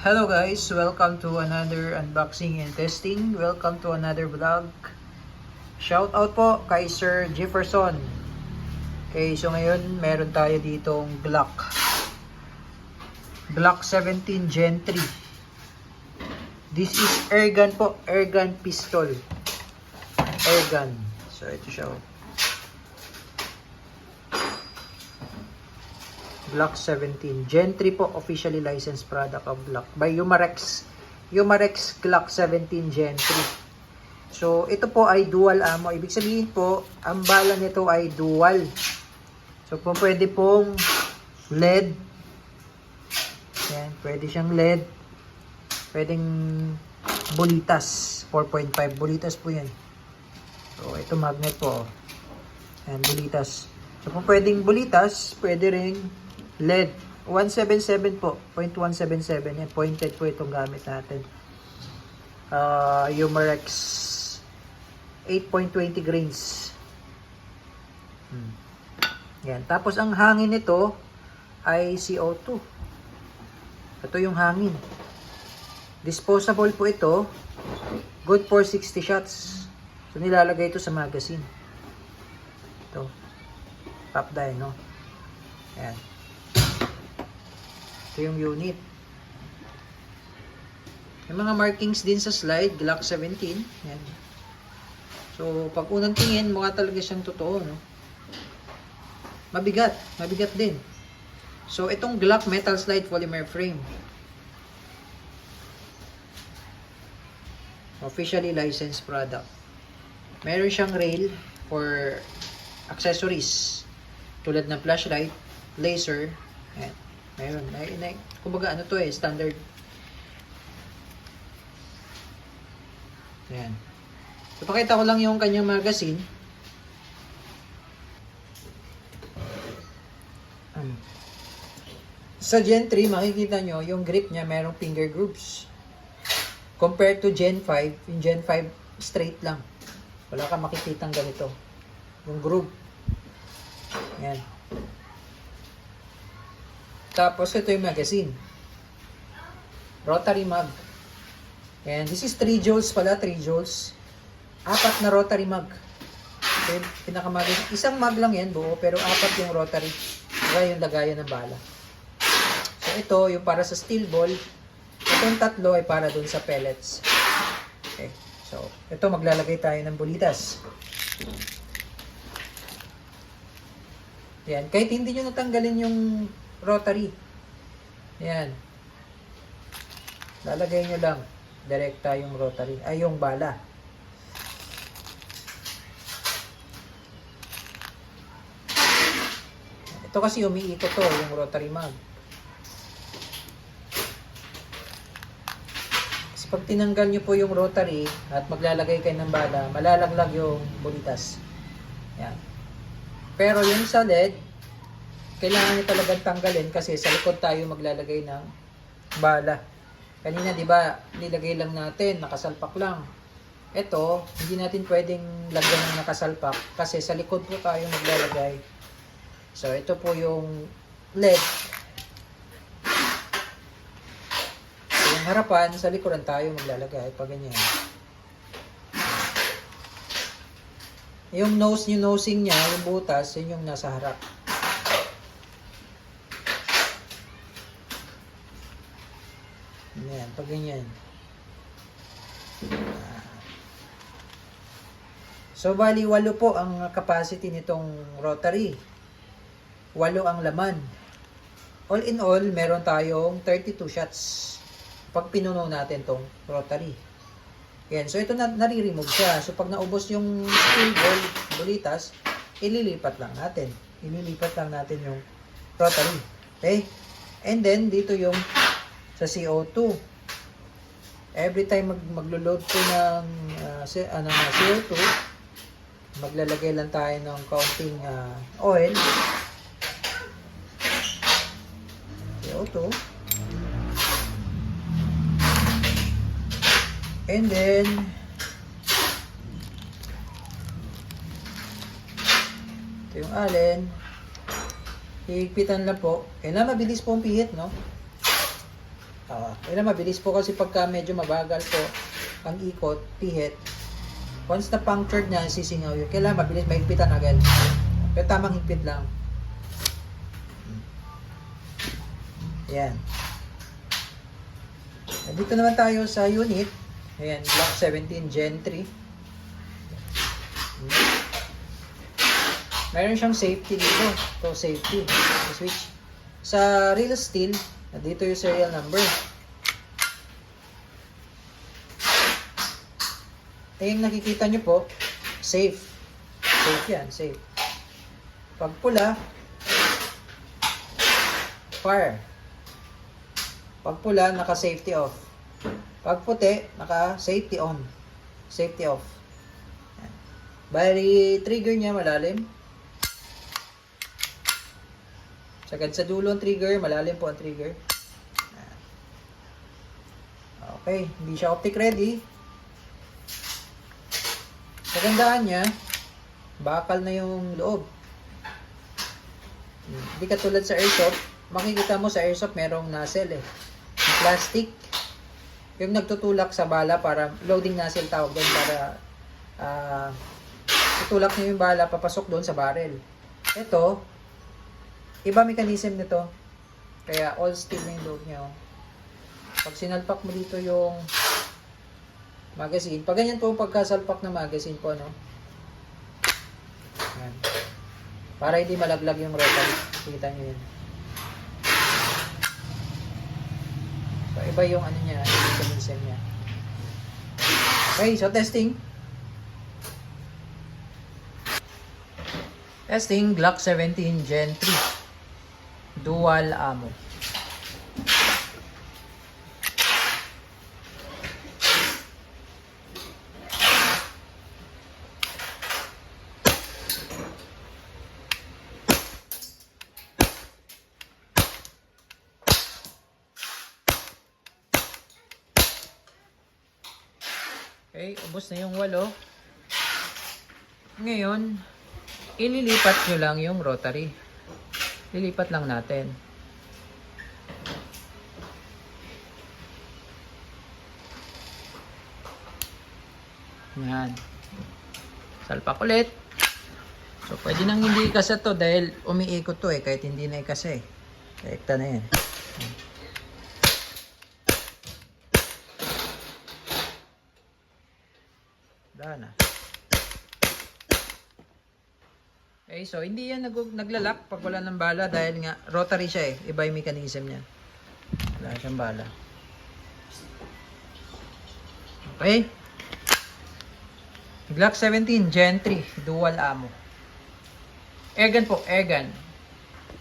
Hello guys, welcome to another unboxing and testing. Welcome to another vlog. Shout out po kay Sir Jefferson. Okay, so ngayon meron tayo ditong Glock 17 Gen 3. This is airgun po, airgun pistol. Airgun. So ito siya. Glock 17 Gen 3 po, officially licensed product of Glock by Umarex. Umarex Glock 17 Gen 3. So ito po ay dual ammo. Ibig sabihin po, ang bala nito ay dual. So po pwede pong LED. Yan, pwede siyang LED. Pwedeng bulitas, 4.5 bulitas po yan. So ito magnet po. Yan, bulitas. So kung pwedeng bulitas, pwede ring LED. 177 po. 0.177. Yan. Pointed po itong gamit natin. Umarex 8.20 grains. Yan. Tapos ang hangin nito ay CO2. Ito yung hangin. Disposable po ito. Good for 60 shots. So nilalagay ito sa magazine. Ito. Top die, no? Yan. Ito yung unit. Yung mga markings din sa slide, Glock 17. Yan. So, pag unang tingin, mukha talaga siyang totoo, no? Mabigat. Mabigat din. So, itong Glock metal slide polymer frame. Officially licensed product. Meron siyang rail for accessories. Tulad ng flashlight, laser, yan. Meron. Kumbaga ano to standard. Ayan. So, pakita ko lang yung kanyang magazine. Sa Gen 3, makikita nyo, yung grip niya merong finger grooves. Compared to Gen 5, yung Gen 5 straight lang. Wala kang makikitang ganito. Yung groove. Ayan. Tapos, ito yung magazine. Rotary mag. And this is 3 joules pala, 3 joules. 4 na rotary mag. So, pinakamagazine. Isang mag lang yan buo, pero 4 yung rotary. Kaya yung lagayan ng bala. So, ito yung para sa steel ball. Itong 3 ay para dun sa pellets. Okay. So, ito maglalagay tayo ng bulitas. Yan. Kahit hindi nyo natanggalin yung rotary. Yan. Lalagay nyo lang. Direkta yung rotary. Ay, yung bala. Ito kasi umiikot to, yung rotary mag. Kasi pag tinanggal nyo po yung rotary at maglalagay kayo ng bala, malalaglag yung bulitas. Yan. Pero yung sa LED, kailangan nyo talagang tanggalin kasi sa likod tayo maglalagay ng bala. Kanina, di ba, nilagay lang natin, nakasalpak lang. Ito, hindi natin pwedeng lagyan ng nakasalpak kasi sa likod po tayo maglalagay. So, ito po yung LED. So, yung harapan, sa likuran tayo maglalagay. Pag ganyan. Yung nose, yung nosing niya, yung butas, yun yung nasa harap. Ayan, pag ganyan. So, bali, 8 po ang capacity nitong rotary. 8 ang laman. All in all, meron tayong 32 shots pag pinuno natin tong rotary. Ayan, so ito nare-remove siya. So, pag naubos yung steel ball, bulitas, ililipat lang natin. Ililipat lang natin yung rotary. Okay? And then, dito yung sa CO2. Every time maglo-load po ng CO2, maglalagay lang tayo ng kaunting oil. CO2. And then, ito yung allen. Higpitan lang po. Kailangan mabilis po ang pihit, no? Kaya mabilis po kasi pagka medyo mabagal po ang ikot, pihit. Once na punctured niya, sisingaw yun. Kailangan mabilis, mahigpitan agad. Pero tamang higpit lang. Ayan. Dito naman tayo sa unit. Ayan, Glock 17 Gen 3. Meron siyang safety dito. Ito, safety. Switch. Sa real steel, dito yung serial number. Yung nakikita nyo po, safe. Safe yan, safe. Pag pula, fire. Pag pula, naka-safety off. Pag puti, naka-safety on. Safety off. Yan. Bali, trigger niya malalim. Sagad sa dulo ang trigger, malalim po ang trigger. Yan. Okay, hindi siya optic ready. Kagandaan niya, bakal na yung loob. Hindi katulad sa airsoft, makikita mo sa airsoft merong nozzle eh. Yung plastic, yung nagtutulak sa bala para loading nozzle tawag doon para tutulak niyo yung bala papasok doon sa barrel. Ito, iba mechanism nito. Kaya all steel na yung loob niya. Pag sinalpak mo dito yung magazine. Pag ganyan po pagkasalpak ng magazine po, no? Ayan. Para hindi malaglag yung rotary. Kita nyo yun. So, iba yung ano niya, yung mechanism niya. Okay, so testing. Testing, Glock 17 Gen 3. Dual ammo. Okay, ubos na yung 8. Ngayon, ililipat nyo lang yung rotary. Lilipat lang natin. Yan. Salpak ulit. So, pwede nang hindi ikasa to dahil umiikot to eh, kahit hindi na ikasa eh. Direkta na yan. Wala na. Okay, so hindi yan naglalak pag wala ng bala dahil nga rotary siya eh. Iba yung mechanism niya. Wala siyang bala. Okay. Glock 17 Gen 3 dual ammo. Airgun po, airgun.